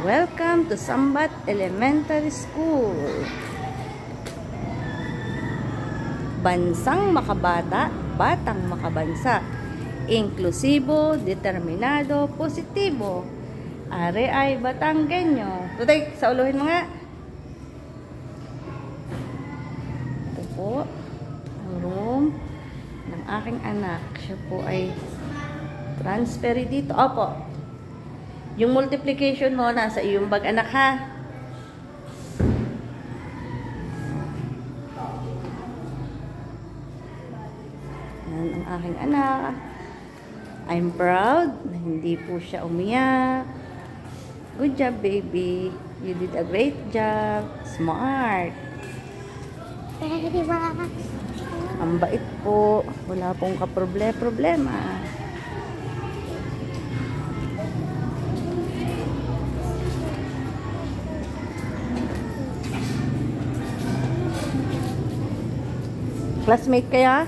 Welcome to Sambat Elementary School. Bansang makabata, batang makabansa. Inklusibo, determinado, positibo. Are ay Batanggenyo. Tutay, sa uluhin mo nga. Ito po ang room ng aking anak. Siya po ay transferi dito. Opo. Yung multiplication mo, nasa iyong bag, anak, ha? Yan ang aking anak. I'm proud na hindi po siya umiyak. Good job, baby. You did a great job. Smart. Ang bait po. Wala pong kaproblema. Classmate kaya?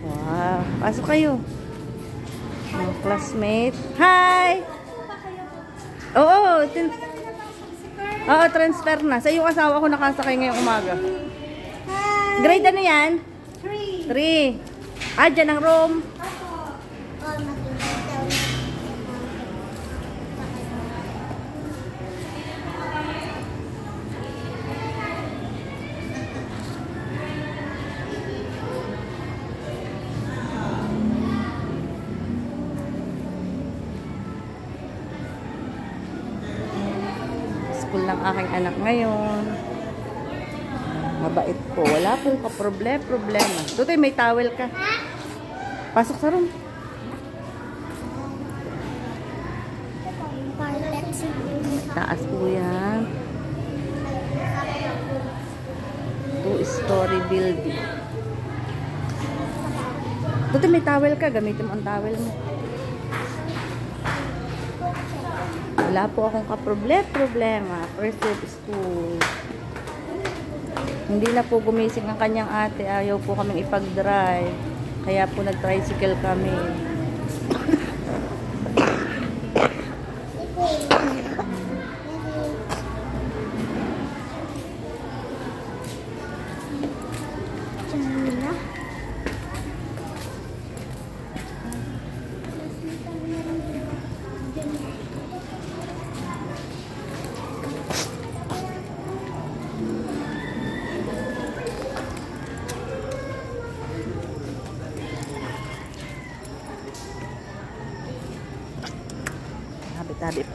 Wow. Pasok kayo. Classmate. Hi! Oo. Oo, transfer na. Sa iyong asawa ko nakasakay ngayong umaga. Hi! Grade ano yan? 3. Ah, dyan ang room. School ng aking anak ngayon. Mabait po. Wala pong kaproblema. Tutoy, may towel ka. Pasok sa room. Taas po yan. 2-story building. Tutoy, may towel ka. Gamitin mo ang towel mo. Wala po akong kaproblema. First day of school. Hindi na po gumising ang kanyang ate. Ayaw po kaming ipag-drive. Kaya po nag-tricycle kami. Tabi po.